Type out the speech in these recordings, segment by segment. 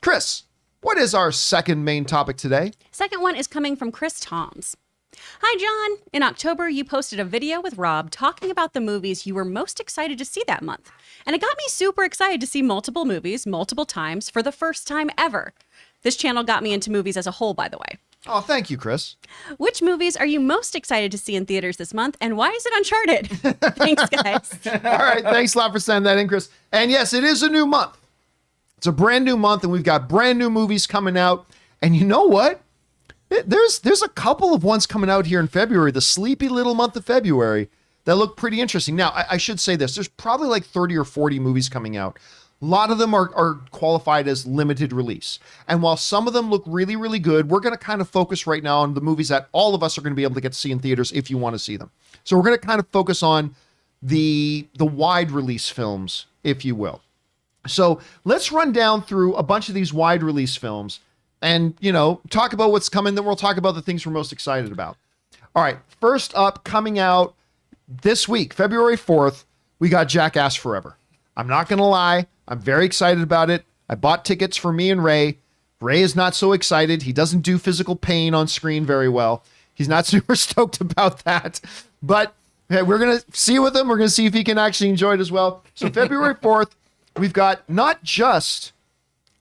Chris, what is our second main topic today? Second one is coming from Chris Thoms. Hi, John. In October, you posted a video with Rob talking about the movies you were most excited to see that month. And it got me super excited to see multiple movies, multiple times, for the first time ever. This channel got me into movies as a whole, by the way. Oh, thank you, Chris. Which movies are you most excited to see in theaters this month, and why is it Uncharted? Thanks, guys. All right, thanks a lot for sending that in, Chris. And yes, it is a new month. It's a brand new month, and we've got brand new movies coming out. And you know what? There's a couple of ones coming out here in February, the sleepy little month of February, that look pretty interesting. Now, I should say this. There's probably like 30 or 40 movies coming out. A lot of them are qualified as limited release. And while some of them look really, really good, we're going to kind of focus right now on the movies that all of us are going to be able to get to see in theaters if you want to see them. So we're going to kind of focus on the wide release films, if you will. So let's run down through a bunch of these wide release films and, talk about what's coming. Then we'll talk about the things we're most excited about. All right. First up, coming out this week, February 4th, we got Jackass Forever. I'm not going to lie. I'm very excited about it. I bought tickets for me and Ray. Ray is not so excited. He doesn't do physical pain on screen very well. He's not super stoked about that. But hey, we're going to see with him. We're going to see if he can actually enjoy it as well. So February 4th, we've got not just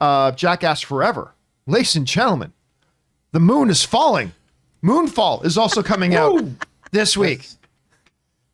Jackass Forever. Ladies and gentlemen, the moon is falling. Moonfall is also coming out this week.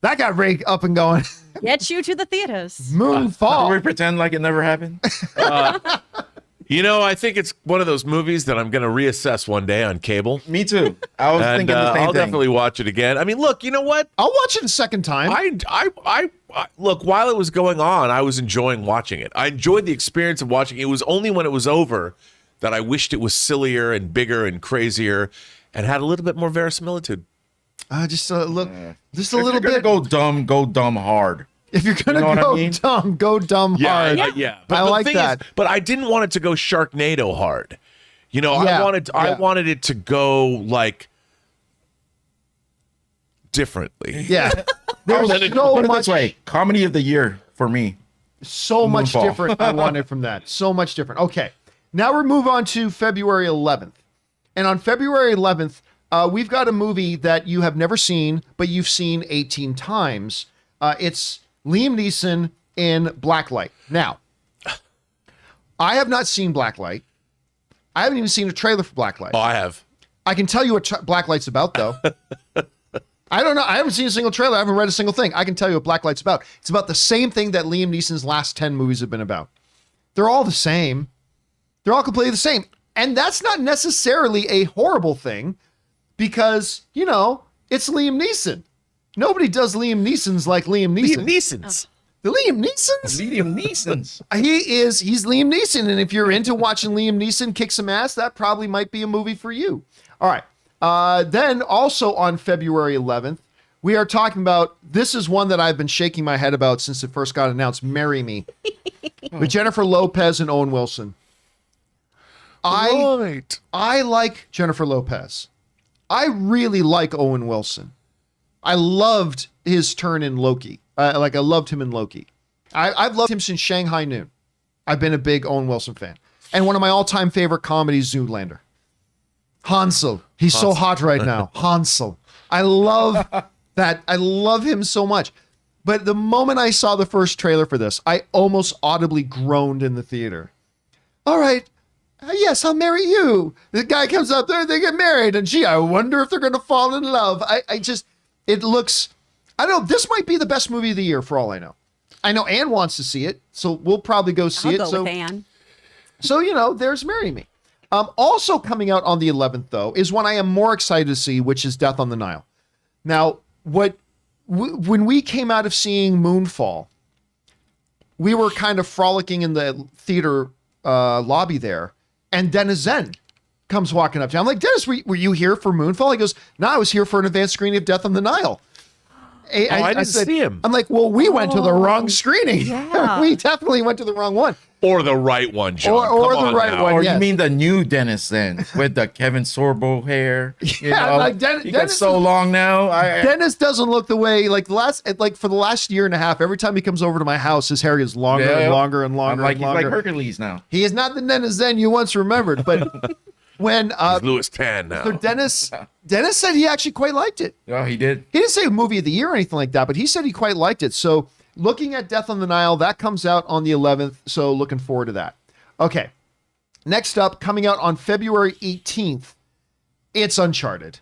That got Ray up and going. Get you to the theaters. Moonfall. Do we pretend like it never happened? I think it's one of those movies that I'm going to reassess one day on cable. Me too. I was thinking the same I'll thing. definitely watch it again. I mean, look, you know what? I'll watch it a second time. I look, while it was going on, I was enjoying watching it. I enjoyed the experience of watching it. It was only when it was over that I wished it was sillier and bigger and crazier and had a little bit more verisimilitude. Just a little, If you're gonna go dumb hard. If you're gonna go dumb hard. Yeah. But I the like thing that. is, but I didn't want it to go Sharknado hard. I wanted it to go like differently. Yeah. There's so Put it much, this way, comedy of the year for me. so much Moonfall. different I wanted from that. So much different. Okay. Now we move on to February 11th. And on February 11th, we've got a movie that you have never seen, but you've seen 18 times. It's Liam Neeson in Blacklight. Now, I have not seen Blacklight. I haven't even seen a trailer for Blacklight. Oh, I have. I can tell you what Blacklight's about, though. I don't know. I haven't seen a single trailer. I haven't read a single thing. I can tell you what Blacklight's about. It's about the same thing that Liam Neeson's last 10 movies have been about. They're all the same. They're all completely the same. And that's not necessarily a horrible thing because, it's Liam Neeson. Nobody does Liam Neeson's like Liam Neeson. Liam Neeson's. The Liam Neesons? Liam Neeson's. He's Liam Neeson. And if you're into watching Liam Neeson kick some ass, that probably might be a movie for you. All right. Then also on February 11th, we are talking about, this is one that I've been shaking my head about since it first got announced, Marry Me, with Jennifer Lopez and Owen Wilson. I like Jennifer Lopez. I really like Owen Wilson. I loved his turn in Loki. I loved him in Loki. I've loved him since Shanghai Noon. I've been a big Owen Wilson fan. And one of my all-time favorite comedies, Zoolander. Hansel. He's so hot right now. Hansel. I love that. I love him so much. But the moment I saw the first trailer for this, I almost audibly groaned in the theater. All right. Yes, I'll marry you. The guy comes up there, they get married, and I wonder if they're going to fall in love. It looks, I don't know, this might be the best movie of the year for all I know. I know Ann wants to see it, so we'll probably go see it. I'll go with Ann. So, there's Marry Me. Also coming out on the 11th, though, is one I am more excited to see, which is Death on the Nile. Now, when we came out of seeing Moonfall, we were kind of frolicking in the theater lobby there, and Dennis Zen comes walking up to me. I'm like, Dennis, were you here for Moonfall? He goes, no, I was here for an advanced screening of Death on the Nile. I didn't see him. I'm like, well, we went to the wrong screening. Yeah. We definitely went to the wrong one. Or the right one, John. Or Come the on right now. one. Or yes. you mean the new Dennis then, with the Kevin Sorbo hair? You Yeah, know? like He got Dennis so is- long now. Dennis doesn't look the way for the last year and a half. Every time he comes over to my house, his hair gets longer and longer and longer. I'm like, and he's longer. like Hercules now. He is not the Dennis Zen you once remembered. But when He's Louis Tan now. so Dennis said he actually quite liked it. Oh, he did. He didn't say movie of the year or anything like that, but he said he quite liked it. So looking at Death on the Nile, that comes out on the 11th. So looking forward to that. Okay. Next up, coming out on February 18th, it's Uncharted.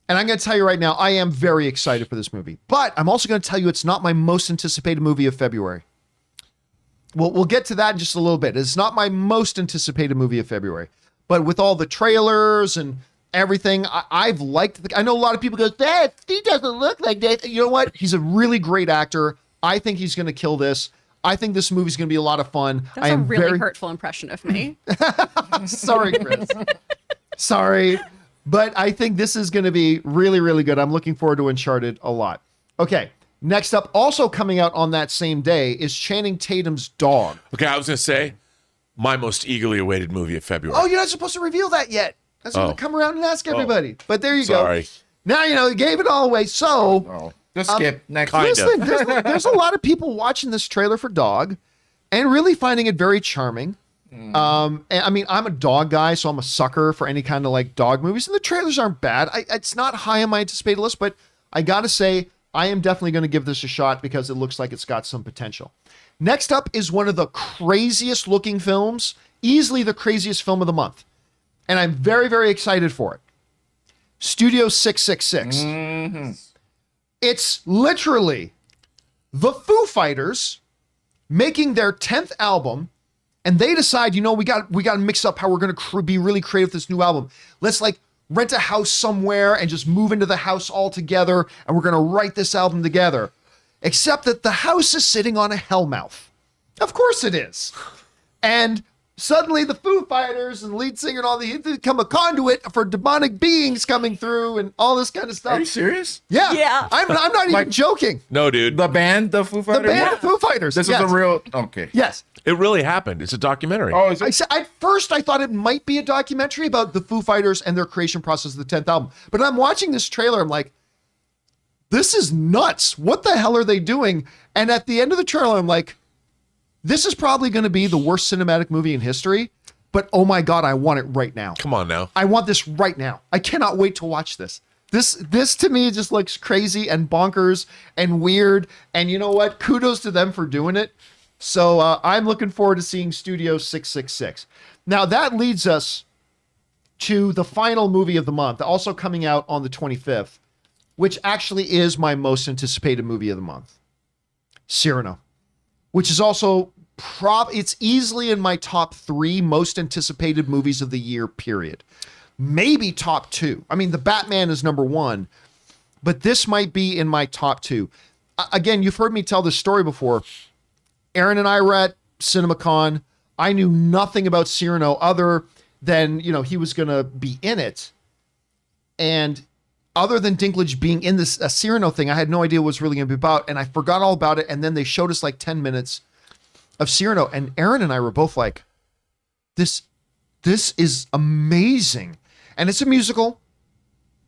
And I'm going to tell you right now, I am very excited for this movie. But I'm also going to tell you it's not my most anticipated movie of February. We'll get to that in just a little bit. It's not my most anticipated movie of February. But with all the trailers and everything, I've liked I know a lot of people go, Dad, he doesn't look like that. You know what? He's a really great actor. I think he's going to kill this. I think this movie's going to be a lot of fun. That's I am a really very hurtful impression of me. sorry, Chris. Sorry. But I think this is going to be really, really good. I'm looking forward to Uncharted a lot. Okay. Next up, also coming out on that same day, is Channing Tatum's Dog. Okay, I was going to say my most eagerly awaited movie of February. Oh, you're not supposed to reveal that yet. That's going Oh. to come around and ask everybody. But there you Sorry. go. Now you know, you gave it all away. So, Oh, just skip next. kind week. of. listen, there's a lot of people watching this trailer for Dog and really finding it very charming. And I mean, I'm a dog guy, so I'm a sucker for any kind of like dog movies, and the trailers aren't bad. It's not high on my anticipated list, but I gotta say, I am definitely going to give this a shot because it looks like it's got some potential. Next up is one of the craziest looking films, easily the craziest film of the month, and I'm very, very excited for it. Studio 666. It's literally the Foo Fighters making their 10th album, and they decide, you know, we got to mix up how we're going to be really creative with this new album. Let's like rent a house somewhere and just move into the house all together, and we're going to write this album together. Except that the house is sitting on a hellmouth. Of course it is. And suddenly the Foo Fighters and lead singer and all they become a conduit for demonic beings coming through and all this kind of stuff. Are you serious? Yeah. Yeah. I'm not even Like- joking. No, dude. The band, the Foo The Fighters. band of Foo Fighters. This yes. is a real. Okay. Yes. It really happened. It's a documentary. Oh, is I it? said at first I thought it might be a documentary about the Foo Fighters and their creation process of the 10th album. But I'm watching this trailer, I'm like, this is nuts. What the hell are they doing? And at the end of the trailer, I'm like, this is probably going to be the worst cinematic movie in history. But oh my God, I want it right now. Come on now. I want this right now. I cannot wait to watch this. This to me just looks crazy and bonkers and weird. And you know what? Kudos to them for doing it. So I'm looking forward to seeing Studio 666. Now that leads us to the final movie of the month, also coming out on the 25th, which actually is my most anticipated movie of the month, Cyrano, which is also it's easily in my top 3 most anticipated movies of the year, period. Maybe top 2. I mean, The Batman is number 1, but this might be in my top 2. Again, you've heard me tell this story before. Aaron and I were at CinemaCon. I knew nothing about Cyrano other than, you know, he was going to be in it. And other than Dinklage being in this Cyrano thing, I had no idea what it was really going to be about. And I forgot all about it. And then they showed us like 10 minutes of Cyrano. And Aaron and I were both like, this is amazing. And it's a musical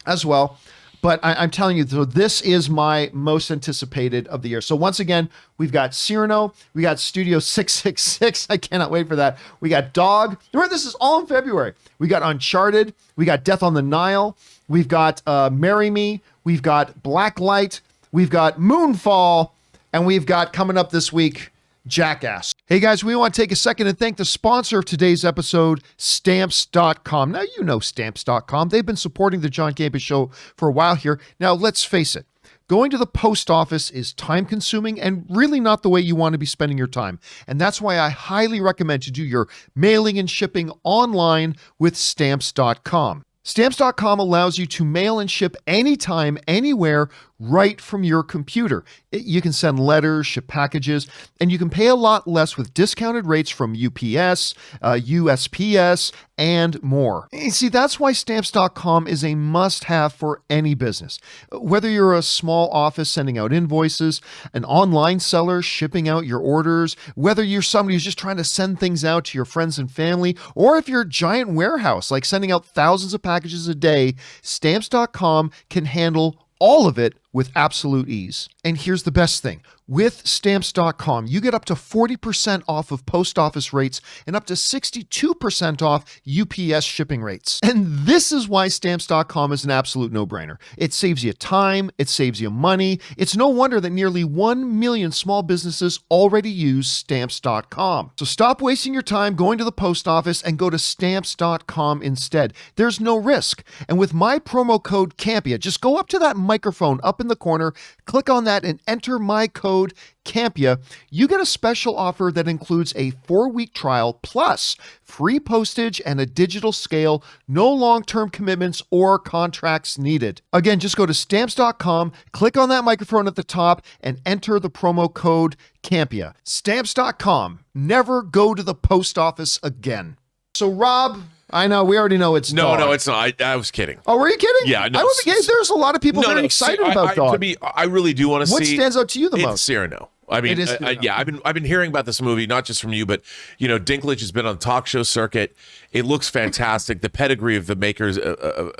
as well. But I'm telling you, so this is my most anticipated of the year. So once again, we've got Cyrano, we got Studio 666. I cannot wait for that. We got Dog. Remember, this is all in February. We got Uncharted. We got Death on the Nile. We've got Marry Me. We've got Blacklight. We've got Moonfall. And we've got coming up this week, Jackass. Hey guys, we want to take a second and thank the sponsor of today's episode, Stamps.com. Now, you know Stamps.com. They've been supporting the John Campea Show for a while here. Now, let's face it. Going to the post office is time-consuming and really not the way you want to be spending your time. And that's why I highly recommend you do your mailing and shipping online with Stamps.com. Stamps.com allows you to mail and ship anytime, anywhere, right from your computer. You can send letters, ship packages, and you can pay a lot less with discounted rates from UPS, USPS, and more. You see, that's why Stamps.com is a must-have for any business. Whether you're a small office sending out invoices, an online seller shipping out your orders, whether you're somebody who's just trying to send things out to your friends and family, or if you're a giant warehouse like sending out thousands of packages a day, Stamps.com can handle all of it with absolute ease. And here's the best thing. With Stamps.com, you get up to 40% off of post office rates and up to 62% off UPS shipping rates. And this is why Stamps.com is an absolute no-brainer. It saves you time, it saves you money. It's no wonder that nearly 1 million small businesses already use Stamps.com. So stop wasting your time going to the post office and go to Stamps.com instead. There's no risk. And with my promo code Campea, just go up to that microphone up in the corner, click on that, and enter my code Campea. You get a special offer that includes a 4-week trial plus free postage and a digital scale, no long-term commitments or contracts needed. Again, just go to Stamps.com, click on that microphone at the top, and enter the promo code Campea. Stamps.com. Never go to the post office again. So, Rob, I know, we already know it's Dog. No, it's not. I was kidding. Oh, were you kidding? Yeah, no. I was kidding. There's a lot of people very excited about Dog. To me, I really do want to see. What stands out to you the it's most? Cyrano. I mean, It is Cyrano. yeah, I've been hearing about this movie, not just from you, but Dinklage has been on the talk show circuit. It looks fantastic. The pedigree of the makers,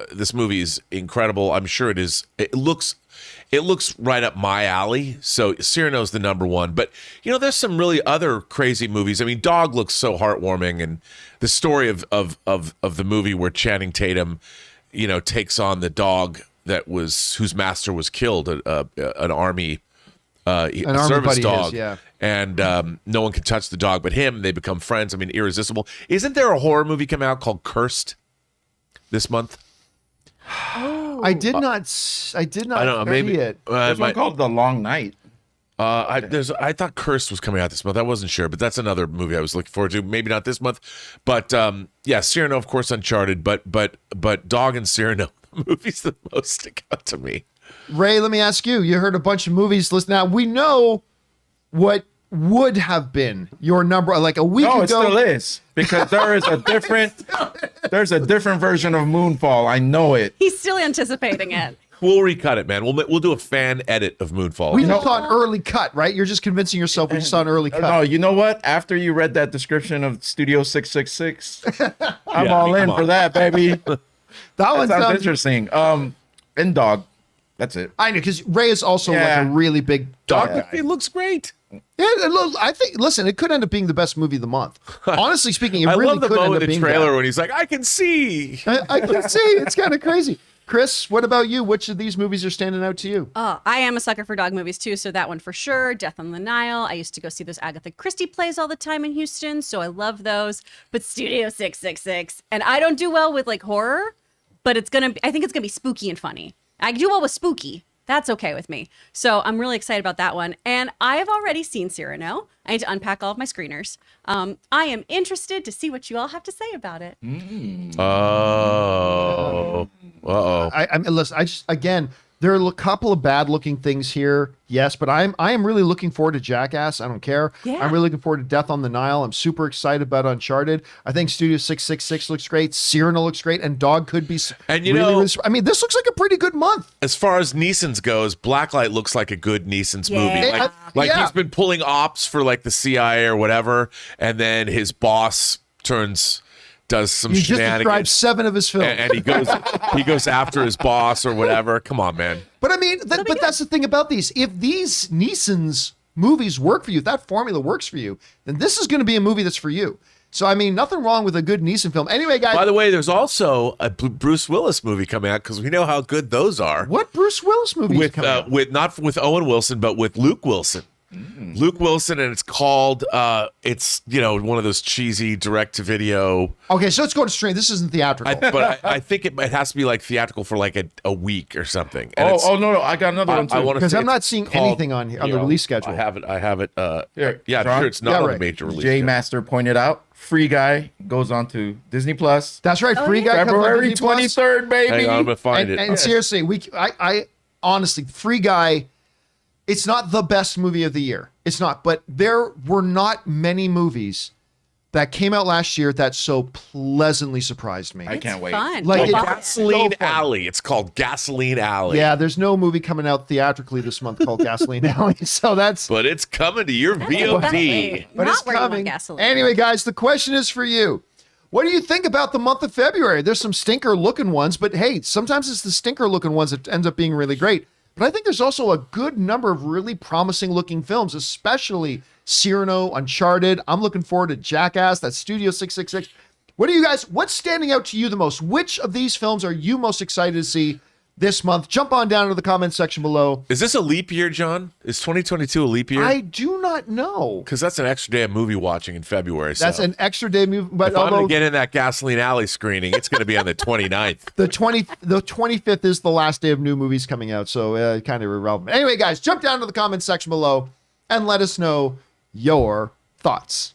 this movie is incredible. I'm sure it is. It looks right up my alley. So Cyrano's the number one. But there's some really other crazy movies. I mean, Dog looks so heartwarming, and the story of the movie where Channing Tatum, takes on the dog whose master was killed, an army. Service dog, and no one can touch the dog but him. They become friends. I mean, irresistible. Isn't there a horror movie coming out called Cursed this month? Oh. I did not. I don't know. Maybe it. There's one called The Long Night. I thought Cursed was coming out this month. I wasn't sure, but that's another movie I was looking forward to. Maybe not this month, but Cyrano, of course, Uncharted, but Dog and Cyrano, the movies that most stick out to me. Ray, let me ask you. You heard a bunch of movies. Listen, now we know what would have been your number like a week ago. No, it still is, because there's a different version of Moonfall. I know it. He's still anticipating it. We'll recut it, man. We'll do a fan edit of Moonfall. We just saw an early cut, right? You're just convincing yourself we just saw an early cut. No, you know what? After you read that description of Studio 666, I'm Yeah, all in come for on. that, baby. That That one sounds sounds interesting. And Dog. That's it. I know, because Ray is also like a really big dog Dog, guy. it looks great. Yeah, I think. Listen, it could end up being the best movie of the month. Honestly speaking, it I really love the could end moment up in the being trailer that. when he's like, "I can see." I can see it's kind of crazy. Chris, what about you? Which of these movies are standing out to you? Oh, I am a sucker for dog movies too, so that one for sure. Death on the Nile. I used to go see those Agatha Christie plays all the time in Houston, so I love those. But Studio 666, and I don't do well with like horror, but I think it's gonna be spooky and funny. I do well with spooky. That's okay with me. So I'm really excited about that one. And I have already seen Cyrano. I need to unpack all of my screeners. I am interested to see what you all have to say about it. Oh, uh-oh. I mean, listen, again, there are a couple of bad looking things here. Yes, but I am really looking forward to Jackass. I don't care. Yeah. I'm really looking forward to Death on the Nile. I'm super excited about Uncharted. I think Studio 666 looks great. Cyrano looks great, and Dog could be. And I mean, this looks like a pretty good month. As far as Neeson's goes, Blacklight looks like a good Neeson's Yeah. movie. Like Yeah. he's been pulling ops for like the CIA or whatever, and then his boss does some You just described shenanigans. 7 of his films. And he goes after his boss or whatever. Come on, man. But I mean, that's the thing about these. If these Neeson's movies work for you, if that formula works for you, then this is going to be a movie that's for you. So, I mean, nothing wrong with a good Neeson film. Anyway, guys. By the way, there's also a Bruce Willis movie coming out because we know how good those are. What Bruce Willis movie is coming out? With not with Owen Wilson, but with Luke Wilson. Luke Wilson, and it's called it's one of those cheesy direct to video. Okay, so let's go to stream. This isn't theatrical. But I think it has to be like theatritrical for like a week or something. And No, I got another one too. I want to Because I'm not seeing anything on here on the release schedule. I have it. Here, Yeah, I'm John? sure it's not Yeah, on right. the major release. J schedule. Master pointed out. Free Guy goes on to Disney Plus. That's right. Free yeah. Guy comes on February Disney Plus. 23rd, baby. Hang on, I'm gonna find And it. seriously, honestly, Free Guy, it's not the best movie of the year. It's not, but there were not many movies that came out last year that so pleasantly surprised me. I can't wait. Fun. Like, Go it- buy it. Gasoline So fun. Alley. It's called Gasoline Alley. Yeah, there's no movie coming out theatrically this month called Gasoline Alley. So that's But it's coming to your VOD. but Not it's where you want coming. gasoline. Anyway, guys, the question is for you. What do you think about the month of February? There's some stinker looking ones, but hey, sometimes it's the stinker looking ones that ends up being really great. But I think there's also a good number of really promising looking films, especially Cyrano, Uncharted. I'm looking forward to Jackass, that's Studio 666. What's standing out to you the most? Which of these films are you most excited to see this month? Jump on down to the comment section below. Is this a leap year, John? Is 2022 a leap year? I do not know. Because that's an extra day of movie watching in February. That's so. an extra day movie, but If I'm going although to get in that Gasoline Alley screening, it's going to be on the 29th. the 25th is the last day of new movies coming out, so kind of irrelevant. Anyway, guys, jump down to the comment section below and let us know your thoughts.